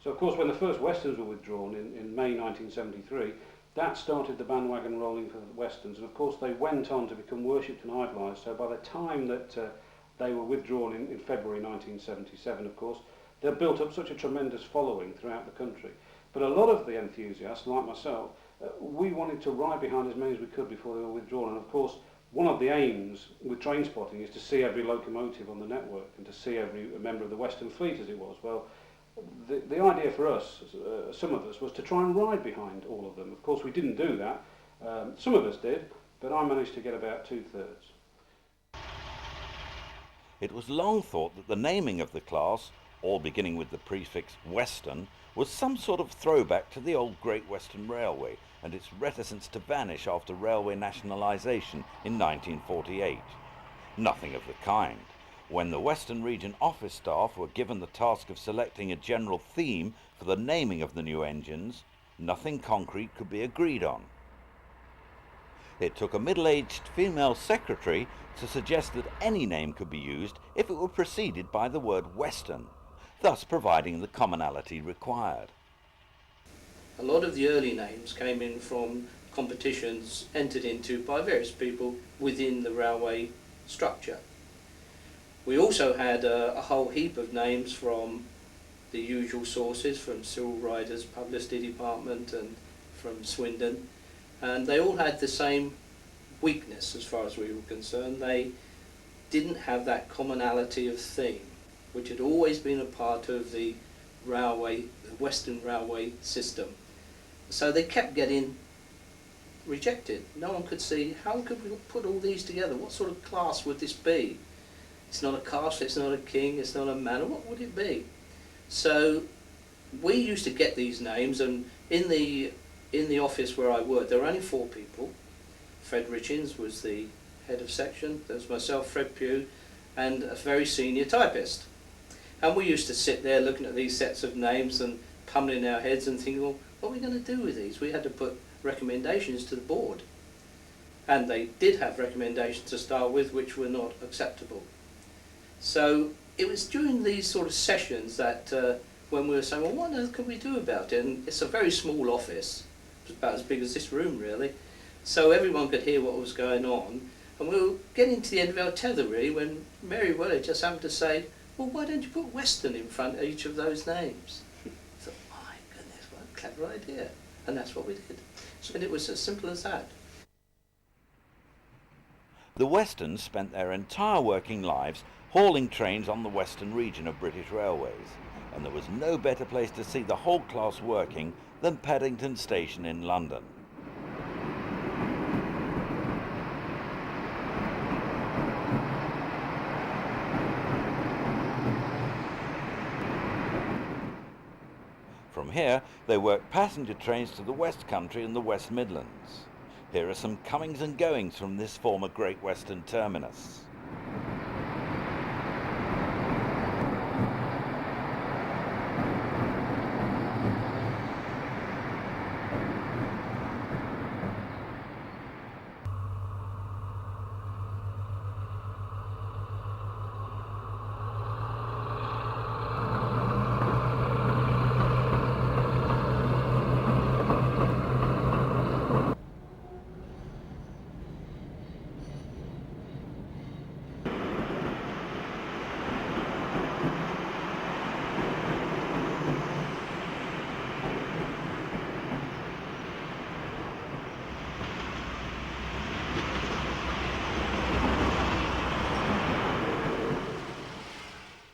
So of course when the first Westerns were withdrawn in May 1973, that started the bandwagon rolling for the Westerns, and of course they went on to become worshipped and idolised. So by the time that they were withdrawn in February 1977, of course, they've built up such a tremendous following throughout the country. But a lot of the enthusiasts, like myself, we wanted to ride behind as many as we could before they were withdrawn. And of course, one of the aims with train spotting is to see every locomotive on the network and to see every member of the Western Fleet, as it was. Well, the idea for us, some of us, was to try and ride behind all of them. Of course, we didn't do that. Some of us did, but I managed to get about 2/3. It was long thought that the naming of the class, all beginning with the prefix Western, was some sort of throwback to the old Great Western Railway and its reticence to vanish after railway nationalisation in 1948. Nothing of the kind. When the Western Region office staff were given the task of selecting a general theme for the naming of the new engines, nothing concrete could be agreed on. It took a middle-aged female secretary to suggest that any name could be used if it were preceded by the word Western, thus providing the commonality required. A lot of the early names came in from competitions entered into by various people within the railway structure. We also had a whole heap of names from the usual sources, from Cyril Ryder's publicity department and from Swindon, and they all had the same weakness as far as we were concerned. They didn't have that commonality of theme, which had always been a part of the railway, the Western railway system. So they kept getting rejected. No one could see, how could we put all these together? What sort of class would this be? It's not a castle, it's not a king, it's not a manor, what would it be? So we used to get these names, and in the office where I worked, there were only 4 people. Fred Richins was the head of section, there was myself, Fred Pugh, and a very senior typist. And we used to sit there looking at these sets of names and pummeling our heads and thinking, well, what are we going to do with these? We had to put recommendations to the board. And they did have recommendations to start with which were not acceptable. So it was during these sort of sessions that when we were saying, well, what on earth can we do about it? And it's a very small office, it was about as big as this room really, so everyone could hear what was going on. And we were getting to the end of our tether really when Mary Weller just happened to say, well, why don't you put Western in front of each of those names? I thought, my goodness, what a clever idea. And that's what we did. And it was as simple as that. The Westerns spent their entire working lives hauling trains on the Western region of British Railways, and there was no better place to see the whole class working than Paddington Station in London. From here, they worked passenger trains to the West Country and the West Midlands. Here are some comings and goings from this former Great Western terminus.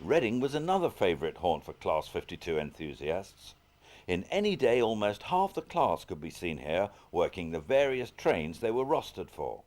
Reading was another favourite haunt for Class 52 enthusiasts. In any day, almost half the class could be seen here working the various trains they were rostered for.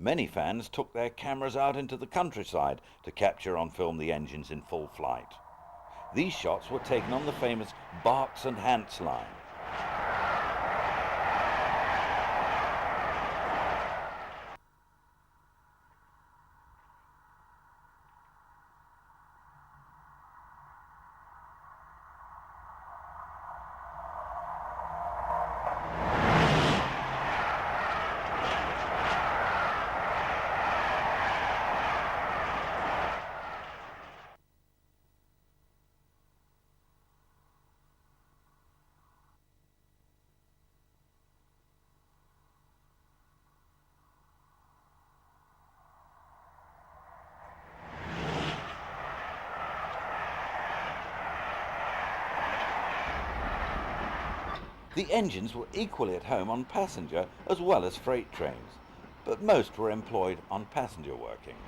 Many fans took their cameras out into the countryside to capture on film the engines in full flight. These shots were taken on the famous Berks and Hants line. The engines were equally at home on passenger as well as freight trains, but most were employed on passenger workings.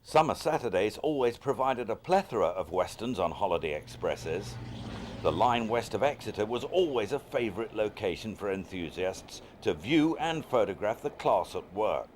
Summer Saturdays always provided a plethora of westerns on holiday expresses. The line west of Exeter was always a favourite location for enthusiasts to view and photograph the class at work.